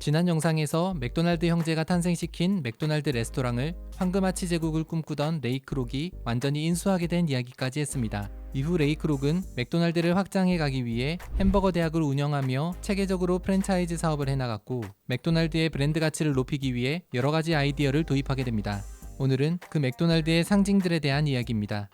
지난 영상에서 맥도날드 형제가 탄생시킨 맥도날드 레스토랑을 황금아치 제국을 꿈꾸던 레이 크록이 완전히 인수하게 된 이야기까지 했습니다. 이후 레이 크록은 맥도날드를 확장해 가기 위해 햄버거 대학을 운영하며 체계적으로 프랜차이즈 사업을 해나갔고, 맥도날드의 브랜드 가치를 높이기 위해 여러 가지 아이디어를 도입하게 됩니다. 오늘은 그 맥도날드의 상징들에 대한 이야기입니다.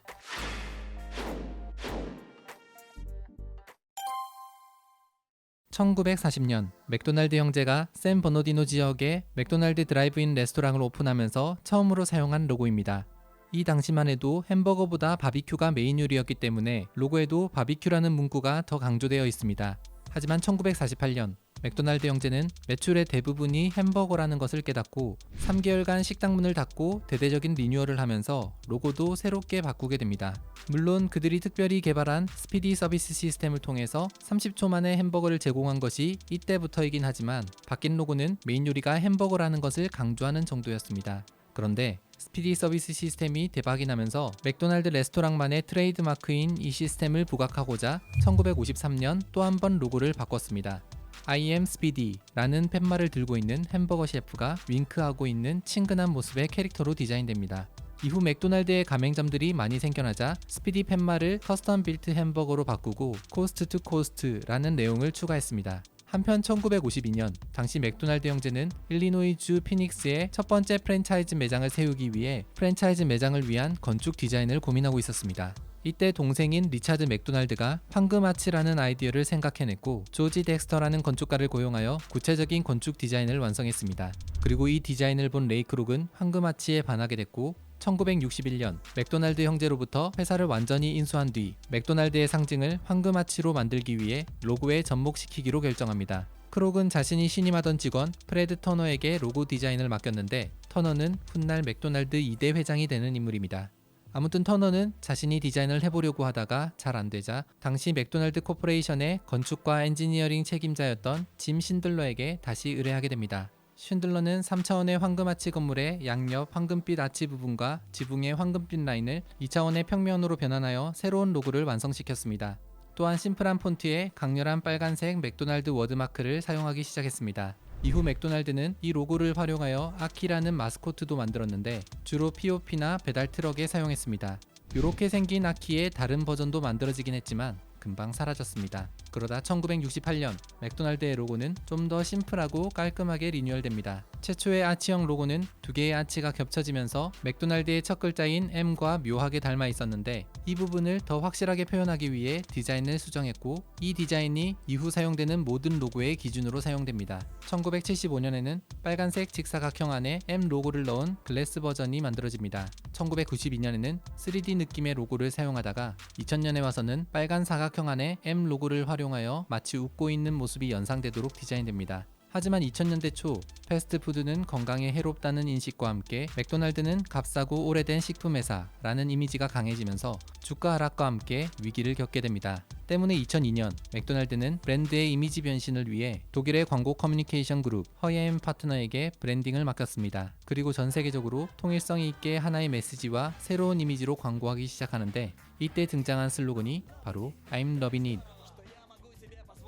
1940년 맥도날드 형제가 샌 버너디노 지역에 맥도날드 드라이브인 레스토랑을 오픈하면서 처음으로 사용한 로고입니다. 이 당시만 해도 햄버거보다 바비큐가 메인 요리였기 때문에 로고에도 바비큐라는 문구가 더 강조되어 있습니다. 하지만 1948년 맥도날드 형제는 매출의 대부분이 햄버거라는 것을 깨닫고 3개월간 식당 문을 닫고 대대적인 리뉴얼을 하면서 로고도 새롭게 바꾸게 됩니다. 물론 그들이 특별히 개발한 스피디 서비스 시스템을 통해서 30초 만에 햄버거를 제공한 것이 이때부터이긴 하지만 바뀐 로고는 메인 요리가 햄버거라는 것을 강조하는 정도였습니다. 그런데 스피디 서비스 시스템이 대박이 나면서 맥도날드 레스토랑만의 트레이드 마크인 이 시스템을 부각하고자 1953년 또 한 번 로고를 바꿨습니다. I am Speedy 라는 팻말을 들고 있는 햄버거 셰프가 윙크하고 있는 친근한 모습의 캐릭터로 디자인됩니다. 이후 맥도날드의 가맹점들이 많이 생겨나자 스피디 팻말을 커스텀 빌트 햄버거로 바꾸고 코스트 투 코스트라는 내용을 추가했습니다. 한편 1952년 당시 맥도날드 형제는 일리노이주 피닉스에 첫 번째 프랜차이즈 매장을 세우기 위해 프랜차이즈 매장을 위한 건축 디자인을 고민하고 있었습니다. 이때 동생인 리차드 맥도날드가 황금아치라는 아이디어를 생각해냈고 조지 덱스터라는 건축가를 고용하여 구체적인 건축 디자인을 완성했습니다. 그리고 이 디자인을 본 레이 크록은 황금아치에 반하게 됐고 1961년 맥도날드 형제로부터 회사를 완전히 인수한 뒤 맥도날드의 상징을 황금아치로 만들기 위해 로고에 접목시키기로 결정합니다. 크록은 자신이 신임하던 직원 프레드 터너에게 로고 디자인을 맡겼는데 터너는 훗날 맥도날드 2대 회장이 되는 인물입니다. 아무튼 터너는 자신이 디자인을 해보려고 하다가 잘 안되자 당시 맥도날드 코퍼레이션의 건축과 엔지니어링 책임자였던 짐 신들러에게 다시 의뢰하게 됩니다. 신들러는 3차원의 황금아치 건물의 양옆 황금빛 아치 부분과 지붕의 황금빛 라인을 2차원의 평면으로 변환하여 새로운 로고를 완성시켰습니다. 또한 심플한 폰트에 강렬한 빨간색 맥도날드 워드마크를 사용하기 시작했습니다. 이후 맥도날드는 이 로고를 활용하여 아키라는 마스코트도 만들었는데 주로 POP나 배달 트럭에 사용했습니다. 이렇게 생긴 아키의 다른 버전도 만들어지긴 했지만 금방 사라졌습니다. 그러다 1968년 맥도날드의 로고는 좀 더 심플하고 깔끔하게 리뉴얼됩니다. 최초의 아치형 로고는 두 개의 아치가 겹쳐지면서 맥도날드의 첫 글자인 M과 묘하게 닮아 있었는데 이 부분을 더 확실하게 표현하기 위해 디자인을 수정했고 이 디자인이 이후 사용되는 모든 로고의 기준으로 사용됩니다. 1975년에는 빨간색 직사각형 안에 M 로고를 넣은 글래스 버전이 만들어집니다. 1992년에는 3D 느낌의 로고를 사용하다가 2000년에 와서는 빨간 사각형 안에 M 로고를 활용하여 마치 웃고 있는 모습이 연상되도록 디자인됩니다. 하지만 2000년대 초 패스트푸드는 건강에 해롭다는 인식과 함께 맥도날드는 값싸고 오래된 식품회사라는 이미지가 강해지면서 주가 하락과 함께 위기를 겪게 됩니다. 때문에 2002년 맥도날드는 브랜드의 이미지 변신을 위해 독일의 광고 커뮤니케이션 그룹 허예엠 파트너에게 브랜딩을 맡겼습니다. 그리고 전 세계적으로 통일성 있게 하나의 메시지와 새로운 이미지로 광고하기 시작하는데 이때 등장한 슬로건이 바로 I'm loving it.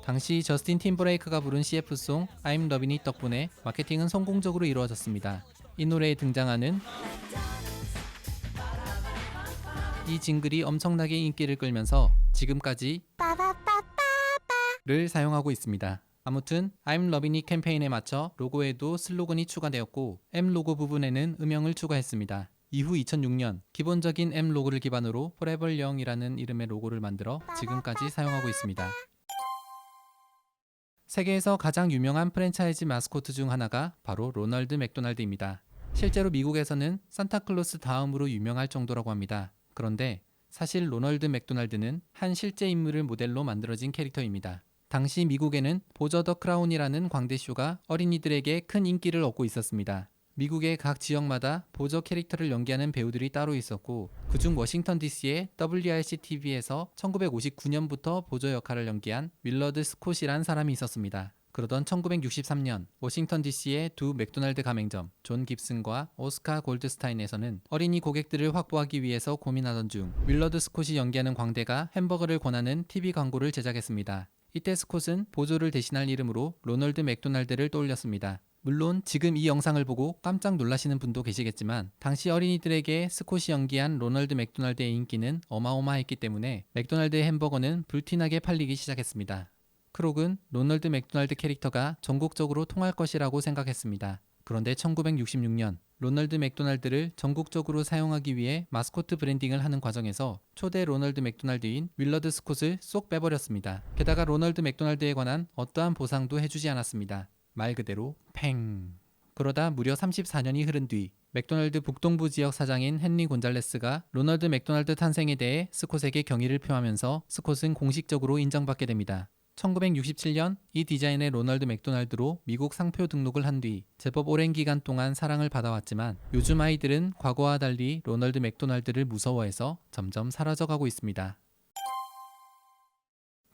당시 저스틴 팀버레이크가 부른 CF송 I'm loving it 덕분에 마케팅은 성공적으로 이루어졌습니다. 이 노래에 등장하는 이 징글이 엄청나게 인기를 끌면서 지금까지 를 사용하고 있습니다. 아무튼 I'm loving it 캠페인에 맞춰 로고에도 슬로건이 추가되었고 M 로고 부분에는 음영을 추가했습니다. 이후 2006년 기본적인 M 로고를 기반으로 Forever Young이라는 이름의 로고를 만들어 지금까지 사용하고 있습니다. 세계에서 가장 유명한 프랜차이즈 마스코트 중 하나가 바로 로널드 맥도날드입니다. 실제로 미국에서는 산타클로스 다음으로 유명할 정도라고 합니다. 그런데 사실 로널드 맥도날드는 한 실제 인물을 모델로 만들어진 캐릭터입니다. 당시 미국에는 보저 더 크라운이라는 광대쇼가 어린이들에게 큰 인기를 얻고 있었습니다. 미국의 각 지역마다 보저 캐릭터를 연기하는 배우들이 따로 있었고 그중 워싱턴 DC의 WRC-TV에서 1959년부터 보저 역할을 연기한 윌러드 스콧이란 사람이 있었습니다. 그러던 1963년 워싱턴 DC의 두 맥도날드 가맹점 존 깁슨과 오스카 골드스타인에서는 어린이 고객들을 확보하기 위해서 고민하던 중 윌러드 스콧이 연기하는 광대가 햄버거를 권하는 TV 광고를 제작했습니다. 이때 스콧은 보조를 대신할 이름으로 로널드 맥도날드를 떠올렸습니다. 물론 지금 이 영상을 보고 깜짝 놀라시는 분도 계시겠지만 당시 어린이들에게 스콧이 연기한 로널드 맥도날드의 인기는 어마어마했기 때문에 맥도날드의 햄버거는 불티나게 팔리기 시작했습니다. 크록은 로널드 맥도날드 캐릭터가 전국적으로 통할 것이라고 생각했습니다. 그런데 1966년 로널드 맥도날드를 전국적으로 사용하기 위해 마스코트 브랜딩을 하는 과정에서 초대 로널드 맥도날드인 윌러드 스콧을 쏙 빼버렸습니다. 게다가 로널드 맥도날드에 관한 어떠한 보상도 해주지 않았습니다. 말 그대로 팽. 그러다 무려 34년이 흐른 뒤 맥도날드 북동부 지역 사장인 헨리 곤잘레스가 로널드 맥도날드 탄생에 대해 스콧에게 경의를 표하면서 스콧은 공식적으로 인정받게 됩니다. 1967년 이 디자인의 로널드 맥도날드로 미국 상표 등록을 한 뒤 제법 오랜 기간 동안 사랑을 받아왔지만 요즘 아이들은 과거와 달리 로널드 맥도날드를 무서워해서 점점 사라져가고 있습니다.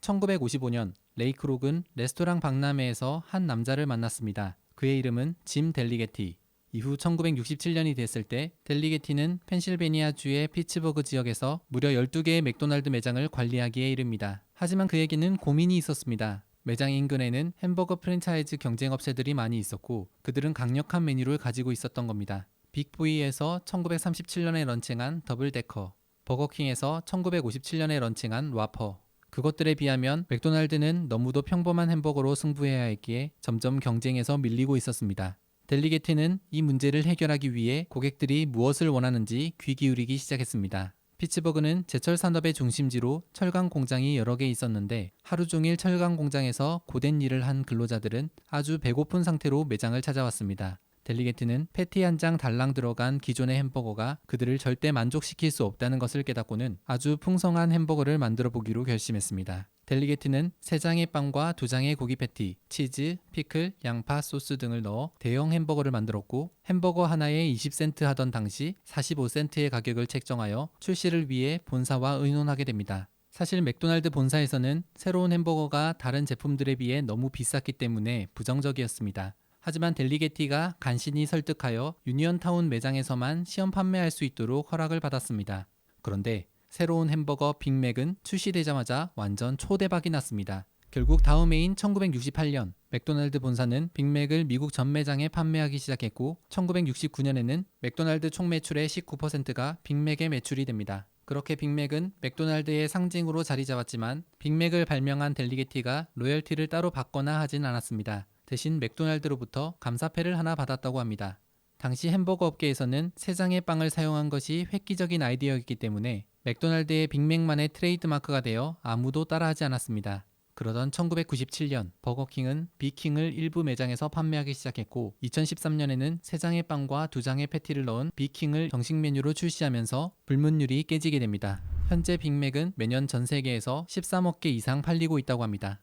1955년 레이 크록은 레스토랑 박람회에서 한 남자를 만났습니다. 그의 이름은 짐 델리게티. 이후 1967년이 됐을 때 델리게티는 펜실베니아주의 피츠버그 지역에서 무려 12개의 맥도날드 매장을 관리하기에 이릅니다. 하지만 그에게는 고민이 있었습니다. 매장 인근에는 햄버거 프랜차이즈 경쟁업체들이 많이 있었고 그들은 강력한 메뉴를 가지고 있었던 겁니다. 빅보이에서 1937년에 런칭한 더블데커, 버거킹에서 1957년에 런칭한 와퍼. 그것들에 비하면 맥도날드는 너무도 평범한 햄버거로 승부해야 했기에 점점 경쟁에서 밀리고 있었습니다. 델리게티는 이 문제를 해결하기 위해 고객들이 무엇을 원하는지 귀 기울이기 시작했습니다. 피츠버그는 제철 산업의 중심지로 철강 공장이 여러 개 있었는데 하루 종일 철강 공장에서 고된 일을 한 근로자들은 아주 배고픈 상태로 매장을 찾아왔습니다. 델리게티는 패티 한 장 달랑 들어간 기존의 햄버거가 그들을 절대 만족시킬 수 없다는 것을 깨닫고는 아주 풍성한 햄버거를 만들어 보기로 결심했습니다. 델리게티는 3장의 빵과 2장의 고기 패티, 치즈, 피클, 양파, 소스 등을 넣어 대형 햄버거를 만들었고 햄버거 하나에 20센트 하던 당시 45센트의 가격을 책정하여 출시를 위해 본사와 의논하게 됩니다. 사실 맥도날드 본사에서는 새로운 햄버거가 다른 제품들에 비해 너무 비쌌기 때문에 부정적이었습니다. 하지만 델리게티가 간신히 설득하여 유니언타운 매장에서만 시험 판매할 수 있도록 허락을 받았습니다. 그런데 새로운 햄버거 빅맥은 출시되자마자 완전 초대박이 났습니다. 결국 다음 해인 1968년 맥도날드 본사는 빅맥을 미국 전 매장에 판매하기 시작했고 1969년에는 맥도날드 총 매출의 19%가 빅맥의 매출이 됩니다. 그렇게 빅맥은 맥도날드의 상징으로 자리 잡았지만 빅맥을 발명한 델리게티가 로열티를 따로 받거나 하진 않았습니다. 대신 맥도날드로부터 감사패를 하나 받았다고 합니다. 당시 햄버거 업계에서는 3장의 빵을 사용한 것이 획기적인 아이디어였기 때문에 맥도날드의 빅맥만의 트레이드마크가 되어 아무도 따라하지 않았습니다. 그러던 1997년 버거킹은 빅킹을 일부 매장에서 판매하기 시작했고 2013년에는 3장의 빵과 2장의 패티를 넣은 빅킹을 정식 메뉴로 출시하면서 불문율이 깨지게 됩니다. 현재 빅맥은 매년 전 세계에서 13억 개 이상 팔리고 있다고 합니다.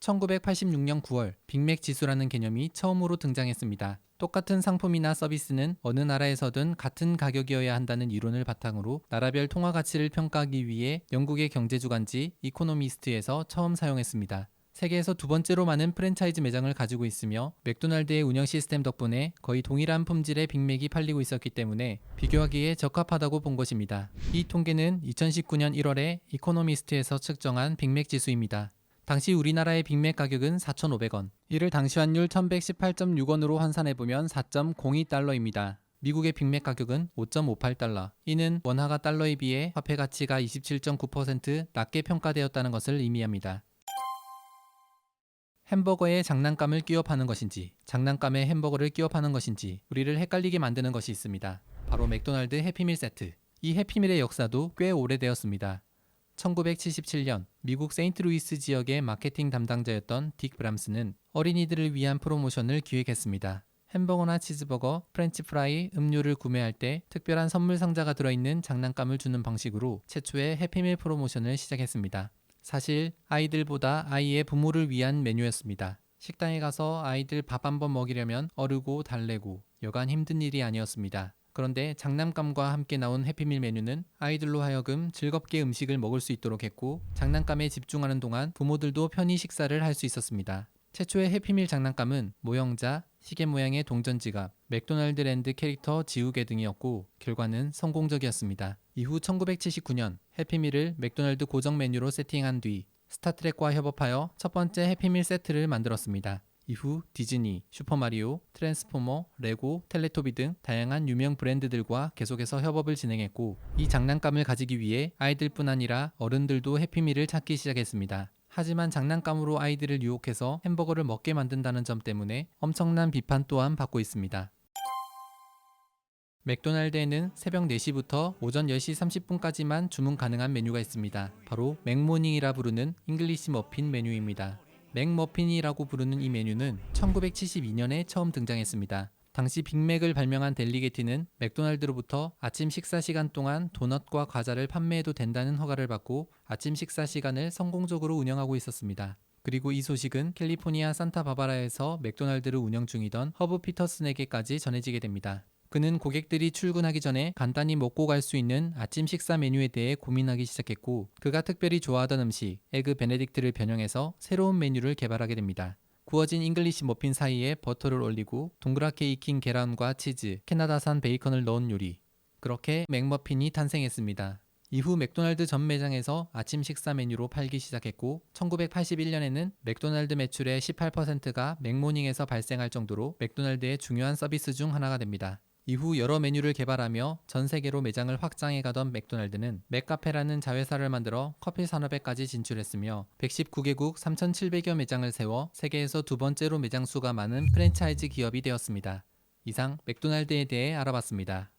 1986년 9월 빅맥 지수라는 개념이 처음으로 등장했습니다. 똑같은 상품이나 서비스는 어느 나라에서든 같은 가격이어야 한다는 이론을 바탕으로 나라별 통화 가치를 평가하기 위해 영국의 경제주간지 이코노미스트에서 처음 사용했습니다. 세계에서 2번째로 많은 프랜차이즈 매장을 가지고 있으며 맥도날드의 운영 시스템 덕분에 거의 동일한 품질의 빅맥이 팔리고 있었기 때문에 비교하기에 적합하다고 본 것입니다. 이 통계는 2019년 1월에 이코노미스트에서 측정한 빅맥 지수입니다. 당시 우리나라의 빅맥 가격은 4,500원, 이를 당시 환율 1118.6원으로 환산해보면 4.02달러입니다. 미국의 빅맥 가격은 5.58달러, 이는 원화가 달러에 비해 화폐 가치가 27.9% 낮게 평가되었다는 것을 의미합니다. 햄버거에 장난감을 끼워 파는 것인지, 장난감에 햄버거를 끼워 파는 것인지 우리를 헷갈리게 만드는 것이 있습니다. 바로 맥도날드 해피밀 세트. 이 해피밀의 역사도 꽤 오래되었습니다. 1977년 미국 세인트루이스 지역의 마케팅 담당자였던 딕 브람스는 어린이들을 위한 프로모션을 기획했습니다. 햄버거나 치즈버거, 프렌치 프라이, 음료를 구매할 때 특별한 선물 상자가 들어있는 장난감을 주는 방식으로 최초의 해피밀 프로모션을 시작했습니다. 사실 아이들보다 아이의 부모를 위한 메뉴였습니다. 식당에 가서 아이들 밥 한번 먹이려면 어르고 달래고 여간 힘든 일이 아니었습니다. 그런데 장난감과 함께 나온 해피밀 메뉴는 아이들로 하여금 즐겁게 음식을 먹을 수 있도록 했고 장난감에 집중하는 동안 부모들도 편히 식사를 할 수 있었습니다. 최초의 해피밀 장난감은 모형자, 시계 모양의 동전 지갑, 맥도날드 랜드 캐릭터 지우개 등이었고 결과는 성공적이었습니다. 이후 1979년 해피밀을 맥도날드 고정 메뉴로 세팅한 뒤 스타트rek과 협업하여 첫 번째 해피밀 세트를 만들었습니다. 이후 디즈니, 슈퍼마리오, 트랜스포머, 레고, 텔레토비 등 다양한 유명 브랜드들과 계속해서 협업을 진행했고 이 장난감을 가지기 위해 아이들뿐 아니라 어른들도 해피밀을 찾기 시작했습니다. 하지만 장난감으로 아이들을 유혹해서 햄버거를 먹게 만든다는 점 때문에 엄청난 비판 또한 받고 있습니다. 맥도날드에는 새벽 4시부터 오전 10시 30분까지만 주문 가능한 메뉴가 있습니다. 바로 맥모닝이라 부르는 잉글리시 머핀 메뉴입니다. 맥머핀이라고 부르는 이 메뉴는 1972년에 처음 등장했습니다. 당시 빅맥을 발명한 델리게티는 맥도날드로부터 아침 식사 시간 동안 도넛과 과자를 판매해도 된다는 허가를 받고 아침 식사 시간을 성공적으로 운영하고 있었습니다. 그리고 이 소식은 캘리포니아 산타바바라에서 맥도날드를 운영 중이던 허브 피터슨에게까지 전해지게 됩니다. 그는 고객들이 출근하기 전에 간단히 먹고 갈 수 있는 아침 식사 메뉴에 대해 고민하기 시작했고 그가 특별히 좋아하던 음식 에그 베네딕트를 변형해서 새로운 메뉴를 개발하게 됩니다. 구워진 잉글리시 머핀 사이에 버터를 올리고 동그랗게 익힌 계란과 치즈, 캐나다산 베이컨을 넣은 요리. 그렇게 맥머핀이 탄생했습니다. 이후 맥도날드 전 매장에서 아침 식사 메뉴로 팔기 시작했고 1981년에는 맥도날드 매출의 18%가 맥모닝에서 발생할 정도로 맥도날드의 중요한 서비스 중 하나가 됩니다. 이후 여러 메뉴를 개발하며 전 세계로 매장을 확장해 가던 맥도날드는 맥카페라는 자회사를 만들어 커피 산업에까지 진출했으며 119개국 3,700여 매장을 세워 세계에서 두 번째로 매장 수가 많은 프랜차이즈 기업이 되었습니다. 이상 맥도날드에 대해 알아봤습니다.